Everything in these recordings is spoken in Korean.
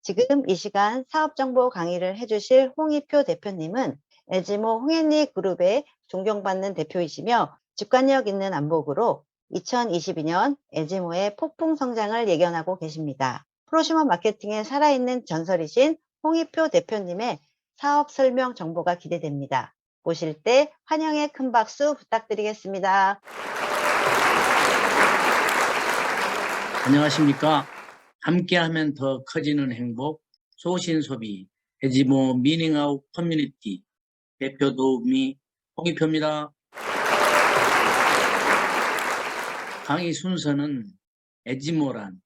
지금 이 시간 사업정보 강의를 해주실 홍익표 대표님은 에지모 홍앤리 그룹의 존경받는 대표이시며 직관력 있는 안목으로 2022년 에지모의 폭풍 성장을 예견하고 계십니다. 프로슈머 마케팅의 살아있는 전설이신 홍익표 대표님의 사업 설명 정보가 기대됩니다. 보실 때 환영의 큰 박수 부탁드리겠습니다. 안녕하십니까. 함께하면 더 커지는 행복, 소신소비, 에지모 미닝아웃 커뮤니티 대표 도우미 홍익표입니다. 강의 순서는 에지모란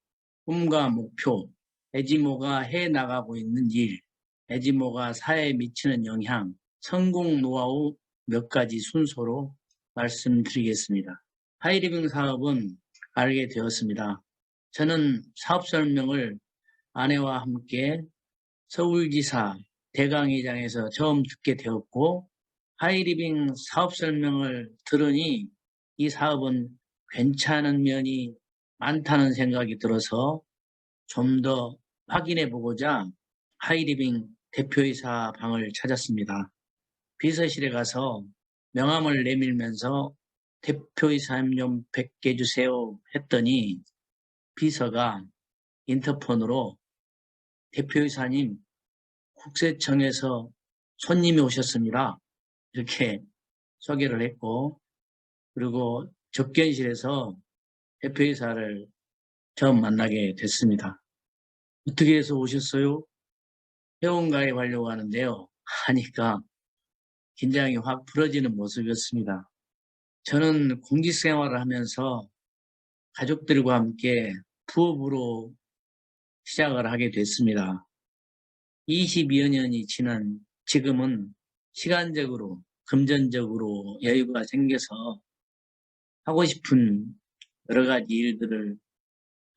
꿈과 목표, 에지모가 해나가고 있는 일, 에지모가 사회에 미치는 영향, 성공 노하우 몇 가지 순서로 말씀드리겠습니다. 하이리빙 사업은 알게 되었습니다. 저는 사업 설명을 아내와 함께 서울지사 대강의장에서 처음 듣게 되었고, 하이리빙 사업 설명을 들으니 이 사업은 괜찮은 면이 많다는 생각이 들어서 좀 더 확인해 보고자 하이리빙 대표이사 방을 찾았습니다. 비서실에 가서 명함을 내밀면서 대표이사님 좀 뵙게 해주세요 했더니 비서가 인터폰으로 대표이사님 국세청에서 손님이 오셨습니다. 이렇게 소개를 했고, 그리고 접견실에서 대표이사를 처음 만나게 됐습니다. 어떻게 해서 오셨어요? 회원가입하려고 하는데요. 하니까 긴장이 확 풀어지는 모습이었습니다. 저는 공직생활을 하면서 가족들과 함께 부업으로 시작을 하게 됐습니다. 22여 년이 지난 지금은 시간적으로, 금전적으로 여유가 생겨서 하고 싶은 여러 가지 일들을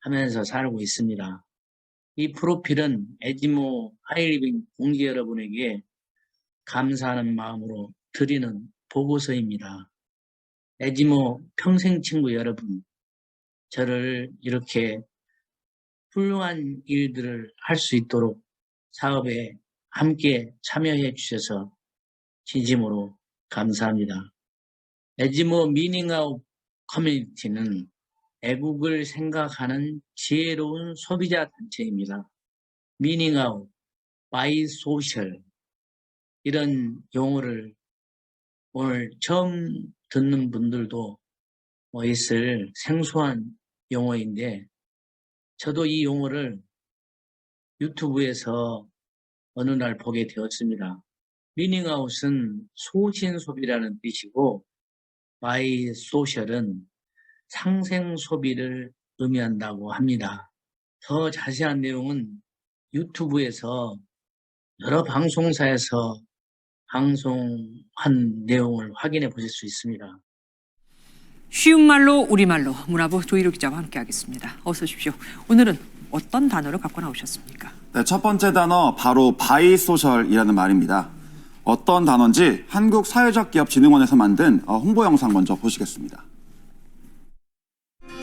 하면서 살고 있습니다. 이 프로필은 에지모 하이리빙 공지 여러분에게 감사하는 마음으로 드리는 보고서입니다. 에지모 평생 친구 여러분, 저를 이렇게 훌륭한 일들을 할 수 있도록 사업에 함께 참여해 주셔서 진심으로 감사합니다. 에지모 미닝아웃 커뮤니티는 애국을 생각하는 지혜로운 소비자 단체입니다. 미닝아웃, 바이 소셜 이런 용어를 오늘 처음 듣는 분들도 있을 생소한 용어인데, 저도 이 용어를 유튜브에서 어느 날 보게 되었습니다. 미닝아웃은 소신소비라는 뜻이고, 바이 소셜은 상생소비를 의미한다고 합니다. 더 자세한 내용은 유튜브에서 여러 방송사에서 방송한 내용을 확인해 보실 수 있습니다. 쉬운 말로 우리말로 문화부 조희로 기자와 함께하겠습니다. 어서 오십시오. 오늘은 어떤 단어를 갖고 나오셨습니까? 네, 첫 번째 단어 바로 바이소셜이라는 말입니다. 어떤 단어인지 한국사회적기업진흥원에서 만든 홍보 영상 먼저 보시겠습니다.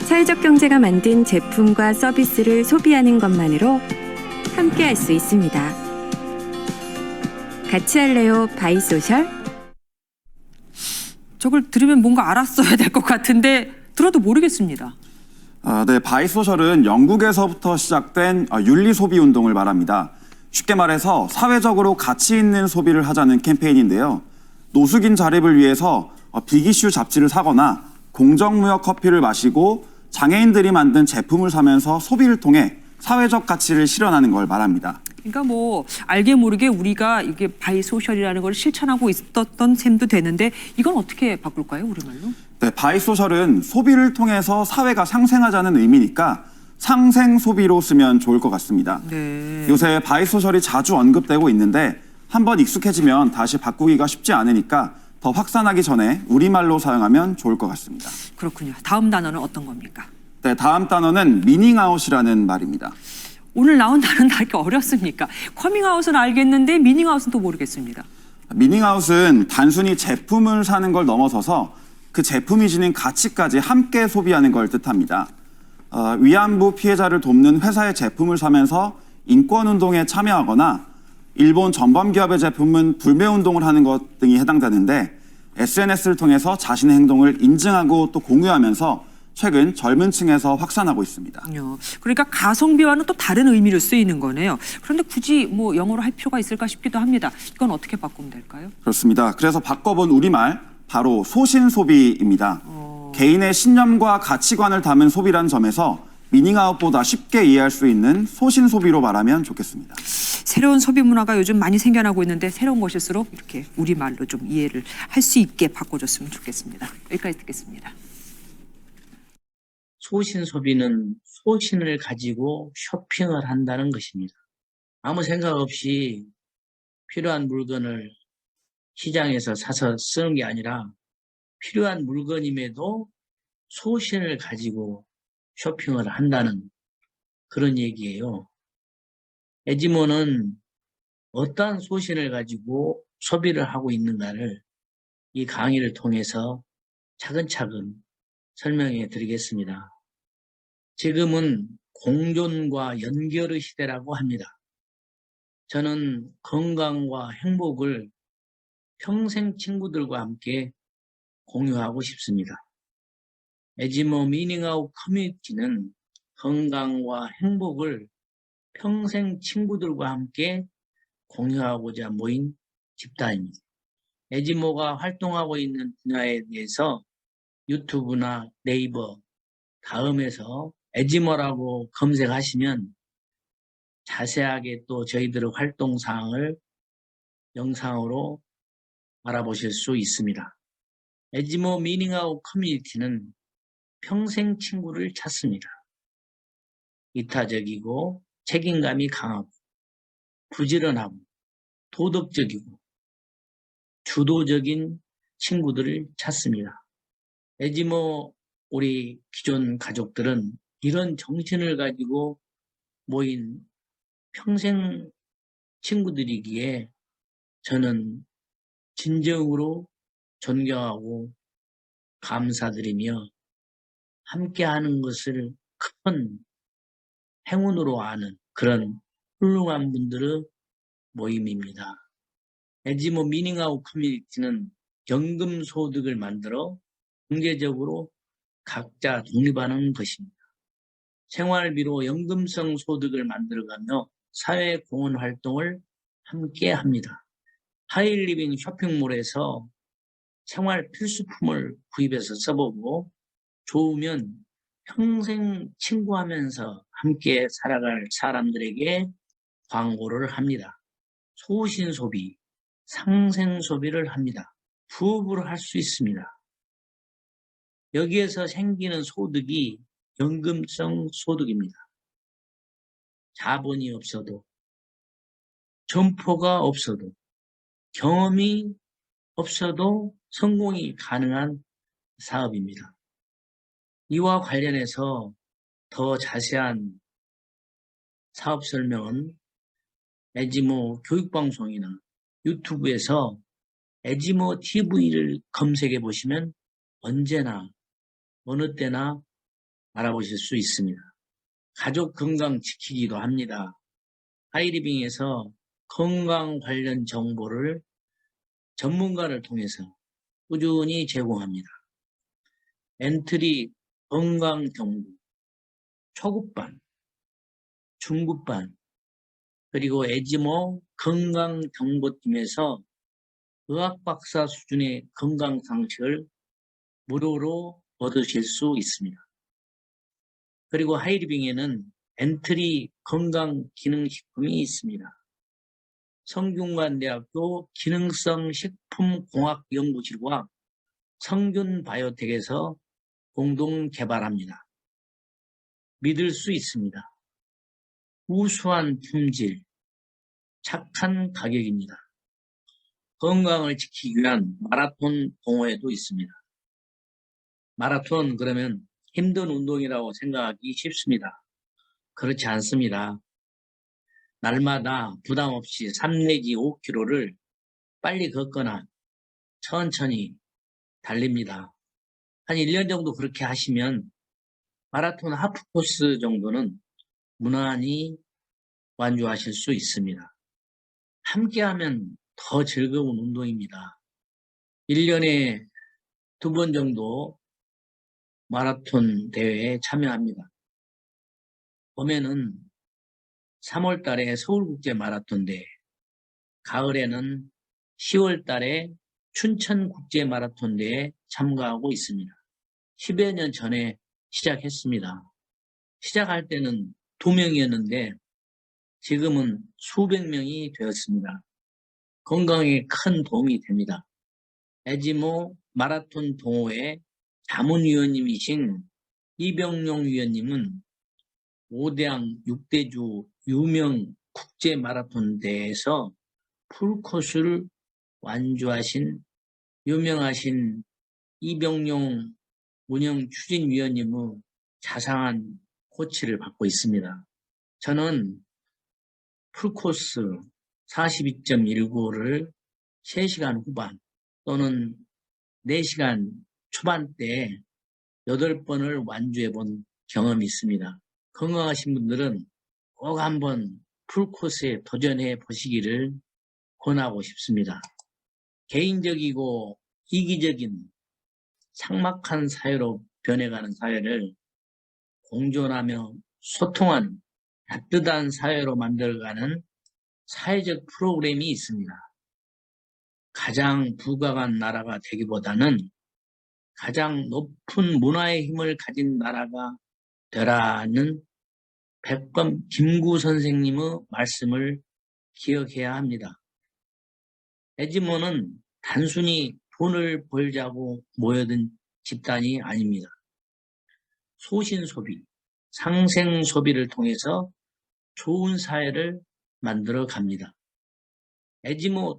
사회적 경제가 만든 제품과 서비스를 소비하는 것만으로 함께할 수 있습니다. 같이 할래요, 바이소셜? 저걸 들으면 뭔가 알았어야 될 것 같은데 들어도 모르겠습니다. 네, 바이소셜은 영국에서부터 시작된 윤리소비 운동을 말합니다. 쉽게 말해서 사회적으로 가치 있는 소비를 하자는 캠페인인데요. 노숙인 자립을 위해서 빅이슈 잡지를 사거나 공정무역 커피를 마시고 장애인들이 만든 제품을 사면서 소비를 통해 사회적 가치를 실현하는 걸 말합니다. 그러니까 뭐 알게 모르게 우리가 이게 바이소셜이라는 걸 실천하고 있었던 셈도 되는데, 이건 어떻게 바꿀까요, 우리말로? 네, 바이소셜은 소비를 통해서 사회가 상생하자는 의미니까 상생 소비로 쓰면 좋을 것 같습니다. 네. 요새 바이소셜이 자주 언급되고 있는데 한번 익숙해지면 다시 바꾸기가 쉽지 않으니까 더 확산하기 전에 우리말로 사용하면 좋을 것 같습니다. 그렇군요. 다음 단어는 어떤 겁니까? 네, 다음 단어는 미닝아웃이라는 말입니다. 오늘 나온 단어는 다 이렇게 어렵습니까? 커밍아웃은 알겠는데 미닝아웃은 또 모르겠습니다. 미닝아웃은 단순히 제품을 사는 걸 넘어서서 그 제품이 지닌 가치까지 함께 소비하는 걸 뜻합니다. 위안부 피해자를 돕는 회사의 제품을 사면서 인권운동에 참여하거나 일본 전범기업의 제품은 불매운동을 하는 것 등이 해당되는데 SNS를 통해서 자신의 행동을 인증하고 또 공유하면서 최근 젊은 층에서 확산하고 있습니다. 그러니까 가성비와는 또 다른 의미로 쓰이는 거네요. 그런데 굳이 뭐 영어로 할 필요가 있을까 싶기도 합니다. 이건 어떻게 바꾸면 될까요? 그렇습니다. 그래서 바꿔본 우리말 바로 소신소비입니다. 개인의 신념과 가치관을 담은 소비라는 점에서 미닝아웃보다 쉽게 이해할 수 있는 소신소비로 말하면 좋겠습니다. 새로운 소비 문화가 요즘 많이 생겨나고 있는데 새로운 것일수록 이렇게 우리말로 좀 이해를 할 수 있게 바꿔줬으면 좋겠습니다. 여기까지 듣겠습니다. 소신 소비는 소신을 가지고 쇼핑을 한다는 것입니다. 아무 생각 없이 필요한 물건을 시장에서 사서 쓰는 게 아니라 필요한 물건임에도 소신을 가지고 쇼핑을 한다는 그런 얘기예요. 에지모는 어떠한 소신을 가지고 소비를 하고 있는가를 이 강의를 통해서 차근차근 설명해 드리겠습니다. 지금은 공존과 연결의 시대라고 합니다. 저는 건강과 행복을 평생 친구들과 함께 공유하고 싶습니다. 에지모 미닝아웃 커뮤니티는 건강과 행복을 평생 친구들과 함께 공유하고자 모인 집단입니다. 에지모가 활동하고 있는 분야에 대해서 유튜브나 네이버, 다음에서 에지모라고 검색하시면 자세하게 또 저희들의 활동 사항을 영상으로 알아보실 수 있습니다. 에지모 미닝아웃 커뮤니티는 평생 친구를 찾습니다. 이타적이고 책임감이 강하고 부지런하고 도덕적이고 주도적인 친구들을 찾습니다. 에지모 우리 기존 가족들은 이런 정신을 가지고 모인 평생 친구들이기에 저는 진정으로 존경하고 감사드리며 함께하는 것을 큰 행운으로 아는 그런 훌륭한 분들의 모임입니다. 에지모 미닝아웃 커뮤니티는 연금소득을 만들어 경제적으로 각자 독립하는 것입니다. 생활비로 연금성 소득을 만들어가며 사회공헌 활동을 함께 합니다. 하이리빙 쇼핑몰에서 생활 필수품을 구입해서 써보고 좋으면 평생 친구하면서 함께 살아갈 사람들에게 광고를 합니다. 소신소비, 상생소비를 합니다. 부업으로 할 수 있습니다. 여기에서 생기는 소득이 연금성 소득입니다. 자본이 없어도, 점포가 없어도, 경험이 없어도 성공이 가능한 사업입니다. 이와 관련해서 더 자세한 사업 설명은 에지모 교육방송이나 유튜브에서 에지모 TV를 검색해 보시면 언제나 어느 때나 알아보실 수 있습니다. 가족 건강 지키기도 합니다. 하이리빙에서 건강 관련 정보를 전문가를 통해서 꾸준히 제공합니다. 엔트리 건강 정보, 초급반, 중급반, 그리고 에지모 건강정보팀에서 의학박사 수준의 건강 상식을 무료로 얻으실 수 있습니다. 그리고 하이리빙에는 엔트리 건강기능식품이 있습니다. 성균관대학교 기능성식품공학연구실과 성균바이오텍에서 공동 개발합니다. 믿을 수 있습니다. 우수한 품질, 착한 가격입니다. 건강을 지키기 위한 마라톤 동호회도 있습니다. 마라톤 그러면 힘든 운동이라고 생각하기 쉽습니다. 그렇지 않습니다. 날마다 부담 없이 3 내지 5km를 빨리 걷거나 천천히 달립니다. 한 1년 정도 그렇게 하시면 마라톤 하프 코스 정도는 무난히 완주하실 수 있습니다. 함께하면 더 즐거운 운동입니다. 1년에 2번 정도 마라톤 대회에 참여합니다. 봄에는 3월 달에 서울국제 마라톤 대회, 가을에는 10월 달에 춘천국제 마라톤 대회에 참가하고 있습니다. 10여 년 전에 시작했습니다. 시작할 때는 2명이었는데 지금은 수백 명이 되었습니다. 건강에 큰 도움이 됩니다. 에지모 마라톤 동호회 자문위원님이신 이병용 위원님은 5대양 6대주 유명 국제 마라톤 대회에서 풀코스를 완주하신 유명하신 이병용 운영 추진위원님의 자상한 코치를 받고 있습니다. 저는 풀코스 42.19를 3시간 후반 또는 4시간 초반대에 8번을 완주해 본 경험이 있습니다. 건강하신 분들은 꼭 한번 풀코스에 도전해 보시기를 권하고 싶습니다. 개인적이고 이기적인 삭막한 사회로 변해가는 사회를 공존하며 소통하는 따뜻한 사회로 만들어가는 사회적 프로그램이 있습니다. 가장 부강한 나라가 되기보다는 가장 높은 문화의 힘을 가진 나라가 되라는 백범 김구 선생님의 말씀을 기억해야 합니다. 에지모는 단순히 돈을 벌자고 모여든 집단이 아닙니다. 소신소비, 상생소비를 통해서 좋은 사회를 만들어 갑니다. 에지모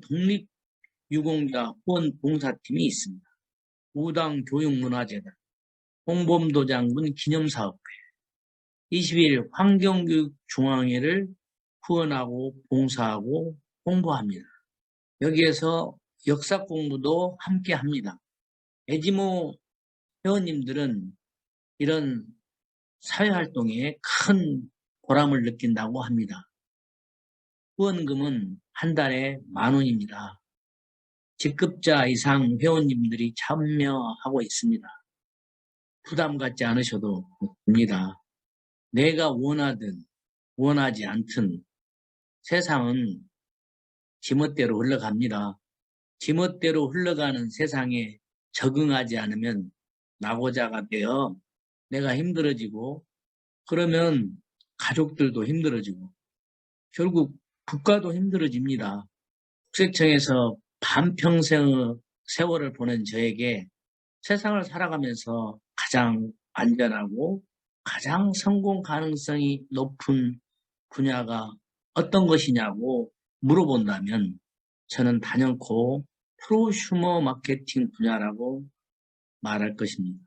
독립유공자 후원봉사팀이 있습니다. 우당교육문화재단, 홍범도장군 기념사업회, 20일 환경교육중앙회를 후원하고 봉사하고 홍보합니다. 여기에서 역사 공부도 함께 합니다. 에지모 회원님들은 이런 사회활동에 큰 보람을 느낀다고 합니다. 후원금은 한 달에 10,000원입니다. 직급자 이상 회원님들이 참여하고 있습니다. 부담 갖지 않으셔도 됩니다. 내가 원하든 원하지 않든 세상은 지멋대로 흘러갑니다. 지멋대로 흘러가는 세상에 적응하지 않으면 낙오자가 되어 내가 힘들어지고 그러면 가족들도 힘들어지고 결국 국가도 힘들어집니다. 국세청에서 반평생의 세월을 보낸 저에게 세상을 살아가면서 가장 안전하고 가장 성공 가능성이 높은 분야가 어떤 것이냐고 물어본다면 저는 단연코 프로슈머 마케팅 분야라고 말할 것입니다.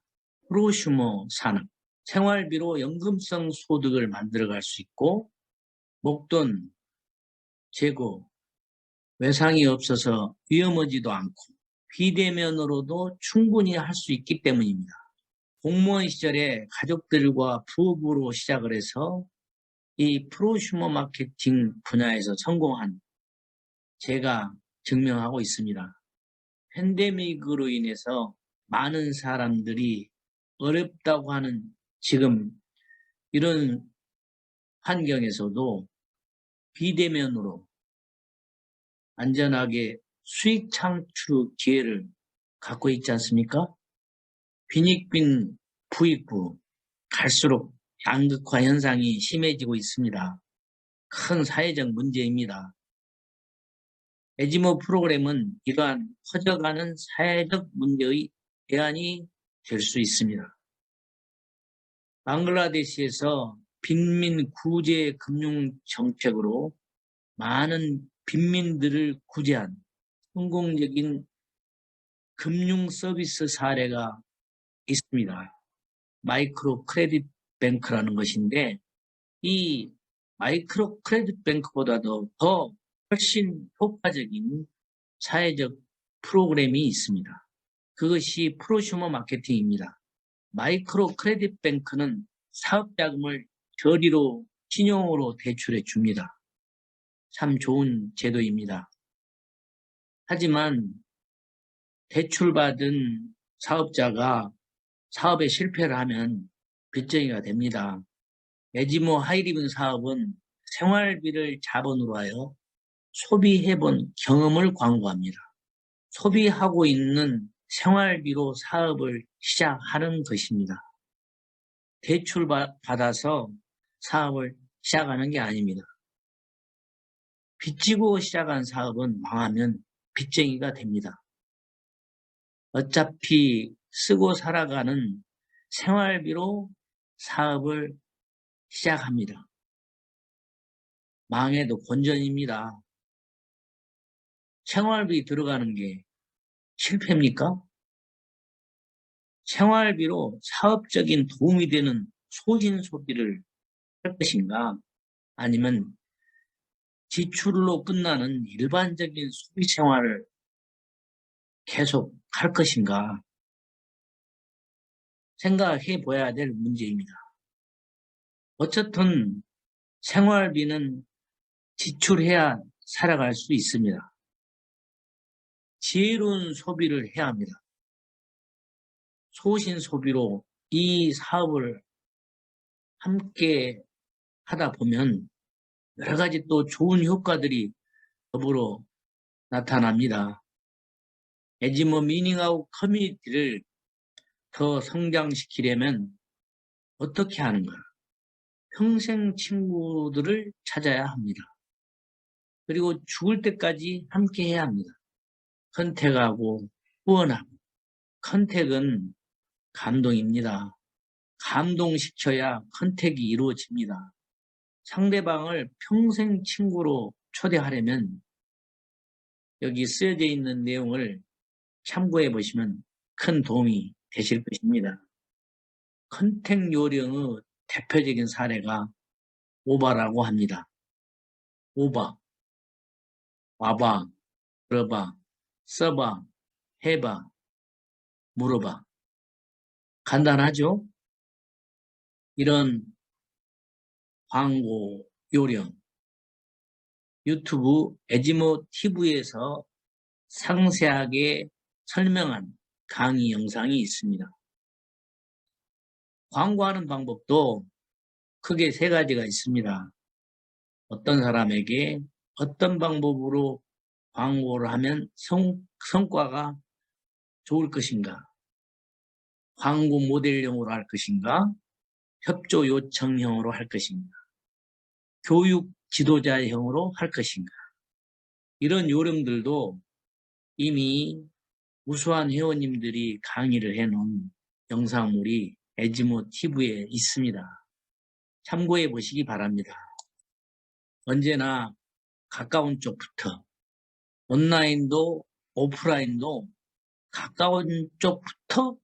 프로슈머 산업, 생활비로 연금성 소득을 만들어갈 수 있고 목돈, 재고, 외상이 없어서 위험하지도 않고 비대면으로도 충분히 할 수 있기 때문입니다. 공무원 시절에 가족들과 부부로 시작을 해서 이 프로슈머 마케팅 분야에서 성공한 제가 증명하고 있습니다. 팬데믹으로 인해서 많은 사람들이 어렵다고 하는 지금 이런 환경에서도 비대면으로 안전하게 수익 창출 기회를 갖고 있지 않습니까? 빈익빈 부익부 갈수록 양극화 현상이 심해지고 있습니다. 큰 사회적 문제입니다. 에지모 프로그램은 이러한 커져가는 사회적 문제의 대안이 될 수 있습니다. 방글라데시에서 빈민 구제 금융 정책으로 많은 빈민들을 구제한 성공적인 금융 서비스 사례가 있습니다. 마이크로 크레딧 뱅크라는 것인데 이 마이크로 크레딧 뱅크보다도 더 훨씬 효과적인 사회적 프로그램이 있습니다. 그것이 프로슈머 마케팅입니다. 마이크로 크레딧 뱅크는 사업 자금을 저리로 신용으로 대출해 줍니다. 참 좋은 제도입니다. 하지만 대출받은 사업자가 사업에 실패를 하면 빚쟁이가 됩니다. 에지모 하이리븐 사업은 생활비를 자본으로 하여 소비해본 경험을 광고합니다. 소비하고 있는 생활비로 사업을 시작하는 것입니다. 대출 받아서 사업을 시작하는 게 아닙니다. 빚지고 시작한 사업은 망하면 빚쟁이가 됩니다. 어차피 쓰고 살아가는 생활비로 사업을 시작합니다. 망해도 본전입니다. 생활비 들어가는 게 실패입니까? 생활비로 사업적인 도움이 되는 소신 소비를 할 것인가? 아니면 지출로 끝나는 일반적인 소비 생활을 계속 할 것인가? 생각해 봐야 될 문제입니다. 어쨌든 생활비는 지출해야 살아갈 수 있습니다. 지혜로운 소비를 해야 합니다. 소신 소비로 이 사업을 함께 하다 보면 여러 가지 또 좋은 효과들이 더불어 나타납니다. 에지모 미닝아웃 커뮤니티를 더 성장시키려면 어떻게 하는가? 평생 친구들을 찾아야 합니다. 그리고 죽을 때까지 함께 해야 합니다. 컨택하고 후원하고. 컨택은 감동입니다. 감동시켜야 컨택이 이루어집니다. 상대방을 평생 친구로 초대하려면 여기 쓰여져 있는 내용을 참고해 보시면 큰 도움이 되실 것입니다. 컨택 요령의 대표적인 사례가 오바라고 합니다. 오바, 와봐, 들어봐, 써봐, 해봐, 물어봐. 간단하죠? 이런 광고 요령, 유튜브 에지모 TV에서 상세하게 설명한 강의 영상이 있습니다. 광고하는 방법도 크게 세 가지가 있습니다. 어떤 사람에게 어떤 방법으로 광고를 하면 성과가 좋을 것인가? 광고 모델형으로 할 것인가? 협조 요청형으로 할 것인가? 교육 지도자형으로 할 것인가? 이런 요령들도 이미 우수한 회원님들이 강의를 해놓은 영상물이 에지모 TV에 있습니다. 참고해 보시기 바랍니다. 언제나 가까운 쪽부터 온라인도 오프라인도 가까운 쪽부터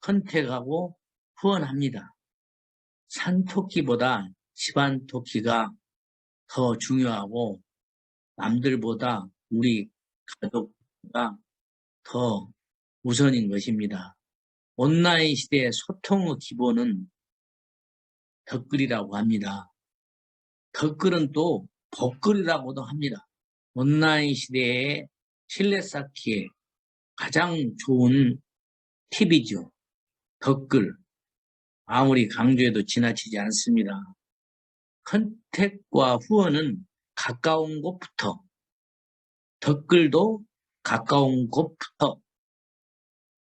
컨택하고 후원합니다. 산토끼보다 집안 토끼가 더 중요하고 남들보다 우리 가족가 더 우선인 것입니다. 온라인 시대의 소통의 기본은 댓글이라고 합니다. 댓글은 또 복글이라고도 합니다. 온라인 시대의 신뢰 쌓기에 가장 좋은 팁이죠. 댓글. 아무리 강조해도 지나치지 않습니다. 컨택과 후원은 가까운 곳부터, 댓글도 가까운 곳부터,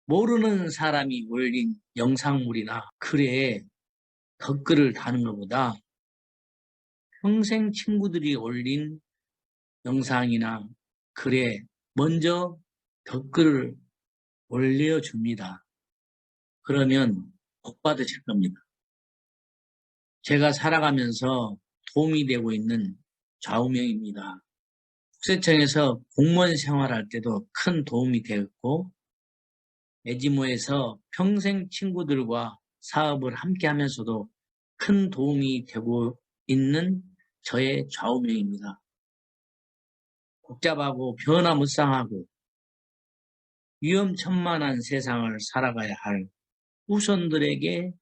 모르는 사람이 올린 영상물이나 글에 댓글을 다는 것보다 평생 친구들이 올린 영상이나 글에 먼저 댓글을 올려줍니다. 그러면 복 받으실 겁니다. 제가 살아가면서 도움이 되고 있는 좌우명입니다. 국세청에서 공무원 생활할 때도 큰 도움이 되었고 에지모에서 평생 친구들과 사업을 함께 하면서도 큰 도움이 되고 있는 저의 좌우명입니다. 복잡하고 변화무쌍하고 위험천만한 세상을 살아가야 할 후손들에게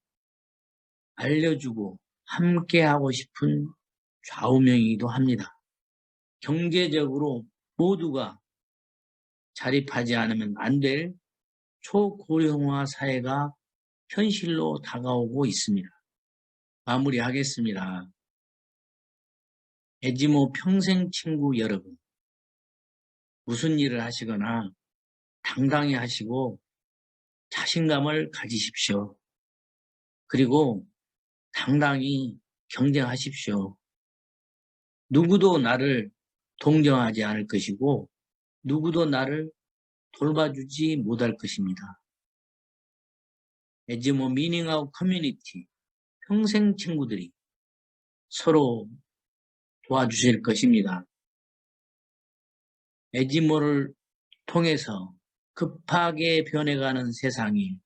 알려주고 함께하고 싶은 좌우명이기도 합니다. 경제적으로 모두가 자립하지 않으면 안 될 초고령화 사회가 현실로 다가오고 있습니다. 마무리하겠습니다. 에지모 평생 친구 여러분, 무슨 일을 하시거나 당당히 하시고 자신감을 가지십시오. 그리고 당당히 경쟁하십시오. 누구도 나를 동정하지 않을 것이고 누구도 나를 돌봐주지 못할 것입니다. 에지모 미닝아웃 커뮤니티 평생 친구들이 서로 도와주실 것입니다. 에지모를 통해서 급하게 변해가는 세상이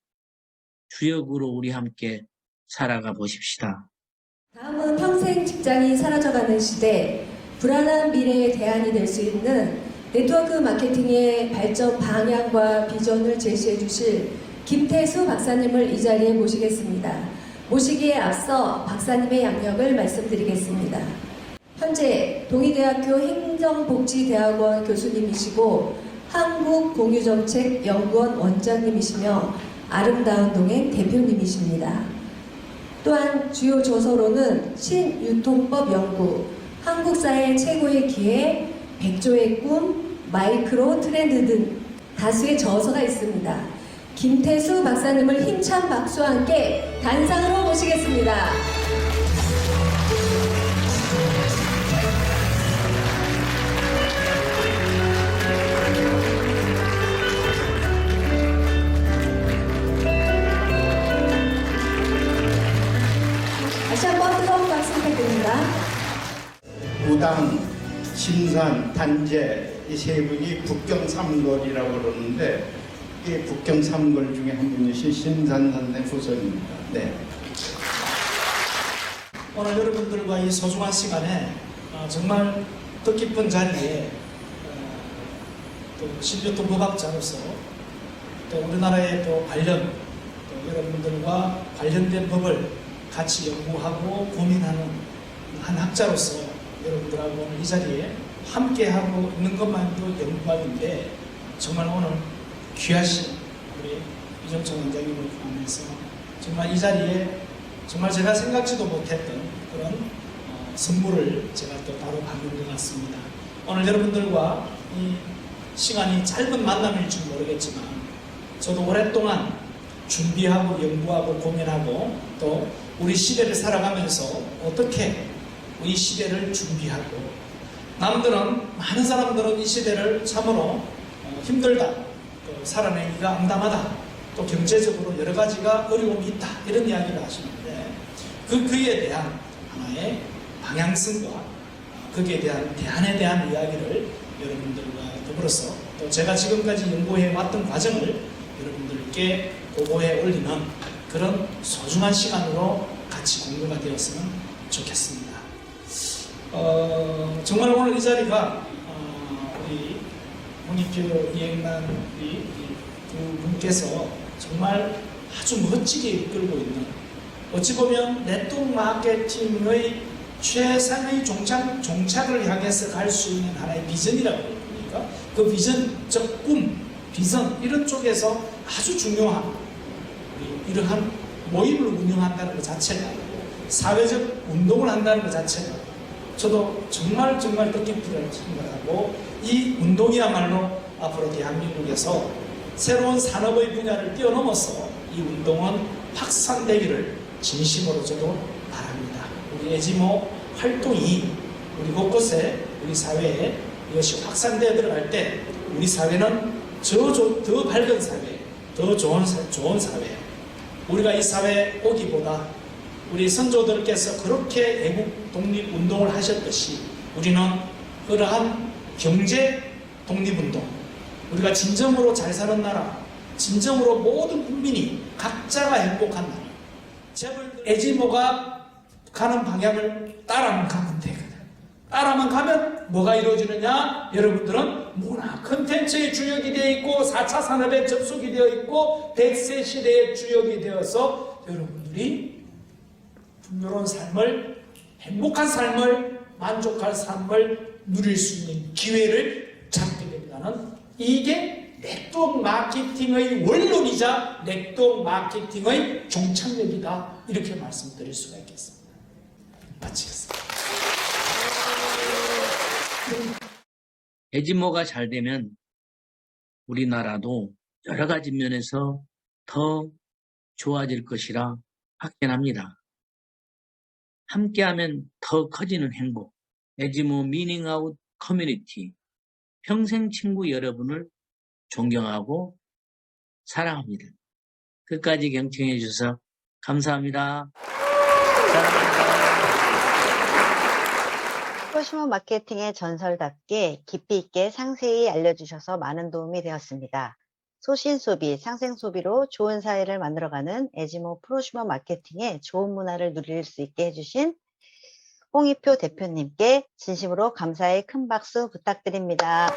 주역으로 우리 함께 살아가 보십시다. 다음은 평생 직장이 사라져가는 시대, 불안한 미래의 대안이 될 수 있는 네트워크 마케팅의 발전 방향과 비전을 제시해 주실 김태수 박사님을 이 자리에 모시겠습니다. 모시기에 앞서 박사님의 양력을 말씀드리겠습니다. 현재 동의대학교 행정복지대학원 교수님이시고 한국공유정책연구원 원장님이시며 아름다운 동행 대표님이십니다. 또한 주요 저서로는 신유통법 연구, 한국사회 최고의 기회, 백조의 꿈, 마이크로 트렌드 등 다수의 저서가 있습니다. 김태수 박사님을 힘찬 박수와 함께 단상으로 모시겠습니다. 다시 한번 뜨거운 박수 부탁드립니다. 우당, 신산, 단재 이 세 분이 북경삼걸이라고 그러는데 이 북경삼걸 중에 한 분이신 신산 선생 후손입니다. 네. 오늘 여러분들과 이 소중한 시간에 정말 뜻깊은 자리에 또 신유통 법학자로서 또 우리나라의 또 관련 또 여러분들과 관련된 법을 같이 연구하고 고민하는 한 학자로서 여러분들하고 오늘 이 자리에 함께하고 있는 것만도 영광인데 정말 오늘 귀하신 우리 이정철 원장님을 포함해서 정말 이 자리에 정말 제가 생각지도 못했던 그런 선물을 제가 또 따로 받는 것 같습니다. 오늘 여러분들과 이 시간이 짧은 만남일 줄 모르겠지만 저도 오랫동안 준비하고 연구하고 고민하고 또 우리 시대를 살아가면서 어떻게 이 시대를 준비하고 남들은 많은 사람들은 이 시대를 참으로 힘들다, 또 살아내기가 암담하다, 또 경제적으로 여러 가지가 어려움이 있다 이런 이야기를 하시는데 그에 대한 하나의 방향성과 거기에 대한 대안에 대한 이야기를 여러분들과 더불어서 또 제가 지금까지 연구해 왔던 과정을 여러분들께 보고해 올리는 그런 소중한 시간으로 같이 공유가 되었으면 좋겠습니다. 정말 오늘 이 자리가 우리 홍익표 이행란 우리 두 분께서 정말 아주 멋지게 이끌고 있는 어찌 보면 네트워크 마케팅의 최상의 종착을 향해서 갈 수 있는 하나의 비전이라고 그럽니까? 그 비전적 꿈, 비전 이런 쪽에서 아주 중요한 이러한 모임을 운영한다는 것 자체가 사회적 운동을 한다는 것 자체가 저도 정말 뜻깊다고 생각하고 이 운동이야말로 앞으로 대한민국에서 새로운 산업의 분야를 뛰어넘어서 이 운동은 확산되기를 진심으로 저도 바랍니다. 우리 에지모 활동이 우리 곳곳에 우리 사회에 이것이 확산되어 들어갈 때 우리 사회는 더 밝은 사회, 더 좋은 사회 우리가 이 사회에 오기보다 우리 선조들께서 그렇게 애국 독립운동을 하셨듯이 우리는 그러한 경제 독립운동 우리가 진정으로 잘 사는 나라 진정으로 모든 국민이 각자가 행복한 나라 에지모가 가는 방향을 따라만 가면 되거든. 따라만 가면 뭐가 이루어지느냐? 여러분들은 문화 콘텐츠의 주역이 되어 있고 4차 산업에 접속이 되어 있고 100세 시대의 주역이 되어서 여러분들이 풍요로운 삶을 행복한 삶을 만족할 삶을 누릴 수 있는 기회를 잡게 된다는, 이게 네트워크 마케팅의 원론이자 네트워크 마케팅의 종착역이다, 이렇게 말씀드릴 수가 있겠습니다. 마치겠습니다. 에지모가 잘 되면 우리나라도 여러 가지 면에서 더 좋아질 것이라 확신합니다. 함께하면 더 커지는 행복, 에지모 미닝아웃 커뮤니티, 평생 친구 여러분을 존경하고 사랑합니다. 끝까지 경청해 주셔서 감사합니다. 프로시모 마케팅의 전설답게 깊이 있게 상세히 알려주셔서 많은 도움이 되었습니다. 소신 소비, 상생 소비로 좋은 사회를 만들어가는 에지모 프로시모 마케팅의 좋은 문화를 누릴 수 있게 해주신 홍익표 대표님께 진심으로 감사의 큰 박수 부탁드립니다.